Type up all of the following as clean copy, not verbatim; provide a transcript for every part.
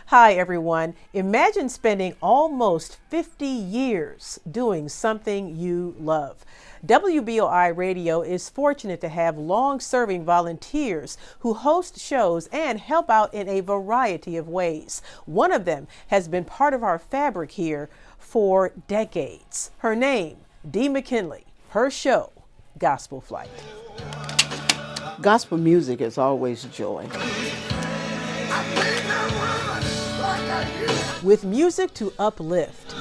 Hi, everyone. Imagine spending almost 50 years doing something you love. WBOI Radio is fortunate to have long-serving volunteers who host shows and help out in a variety of ways. One of them has been part of our fabric here for decades. Her name, Dee McKinley. Her show, Gospel Flight. Gospel music is always joy. With music to uplift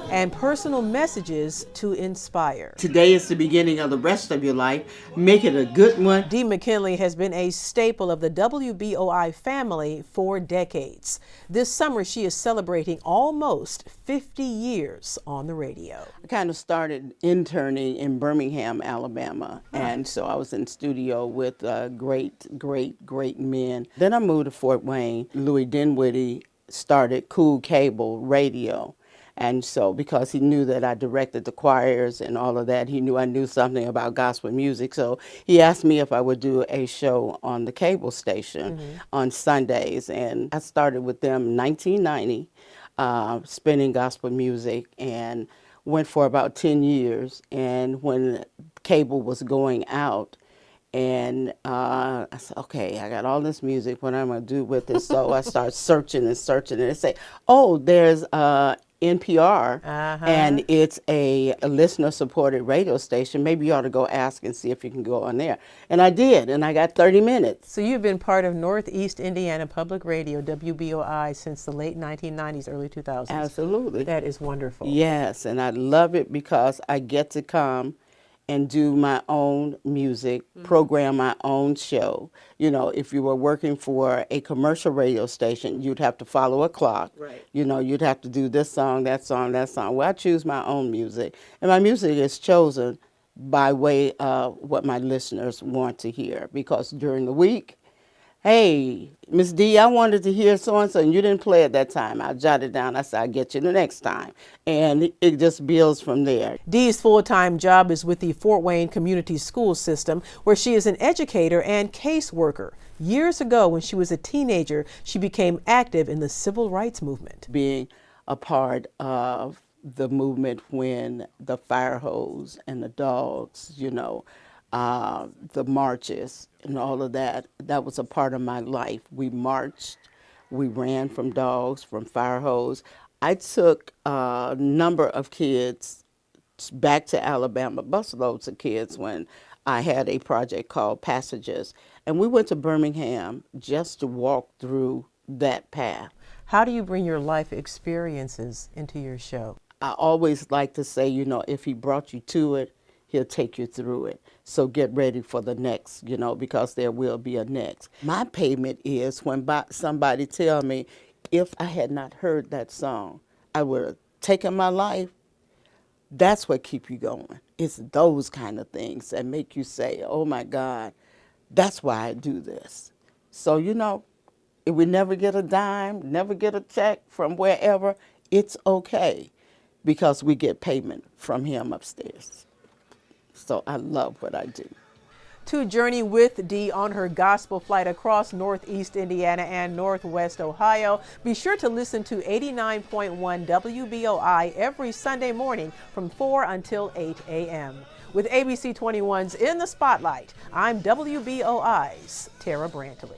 and personal messages to inspire. Today is the beginning of the rest of your life. Make it a good one. Dee McKinley has been a staple of the WBOI family for decades. This summer, she is celebrating almost 50 years on the radio. I kind of started interning in Birmingham, Alabama, and so I was in studio with great men. Then I moved to Fort Wayne. Louis Dinwiddie started Cool Cable Radio. And so, because he knew that I directed the choirs and all of that, he knew I knew something about gospel music. So he asked me if I would do a show on the cable station on Sundays. And I started with them in 1990, spinning gospel music, and went for about 10 years. And when cable was going out, and I said, okay, I got all this music. What am I going to do with this? So I started searching, and they say, oh, there's NPR, and it's a listener-supported radio station. Maybe you ought to go ask and see if you can go on there. And I did, and I got 30 minutes. So you've been part of Northeast Indiana Public Radio, WBOI, since the late 1990s, early 2000s. Absolutely. That is wonderful. Yes, and I love it because I get to come and do my own music, program my own show. You know, if you were working for a commercial radio station, you'd have to follow a clock. Right. You know, you'd have to do this song, that song, that song. Well, I choose my own music, and my music is chosen by way of what my listeners want to hear, because during the week, hey, Miss D, I wanted to hear so-and-so, and you didn't play it that time. I jotted it down. I said, I'll get you the next time. And it just builds from there. Dee's full-time job is with the Fort Wayne Community School System, where she is an educator and caseworker. Years ago, when she was a teenager, she became active in the civil rights movement. Being a part of the movement when the fire hose and the dogs, you know, the marches and all of that, that was a part of my life. We marched, we ran from dogs, from fire hose. I took a number of kids back to Alabama, busloads of kids, when I had a project called Passages. And we went to Birmingham just to walk through that path. How do you bring your life experiences into your show? I always like to say, you know, if he brought you to it, he'll take you through it. So get ready for the next, you know, because there will be a next. My payment is when somebody tell me, if I had not heard that song, I would have taken my life. That's what keep you going. It's those kind of things that make you say, oh my God, that's why I do this. So, you know, if we never get a dime, never get a check from wherever, it's okay, because we get payment from him upstairs. So I love what I do. To journey with Dee on her gospel flight across Northeast Indiana and Northwest Ohio, be sure to listen to 89.1 WBOI every Sunday morning from 4 until 8 a.m. With ABC 21's In the Spotlight, I'm WBOI's Terra Brantley.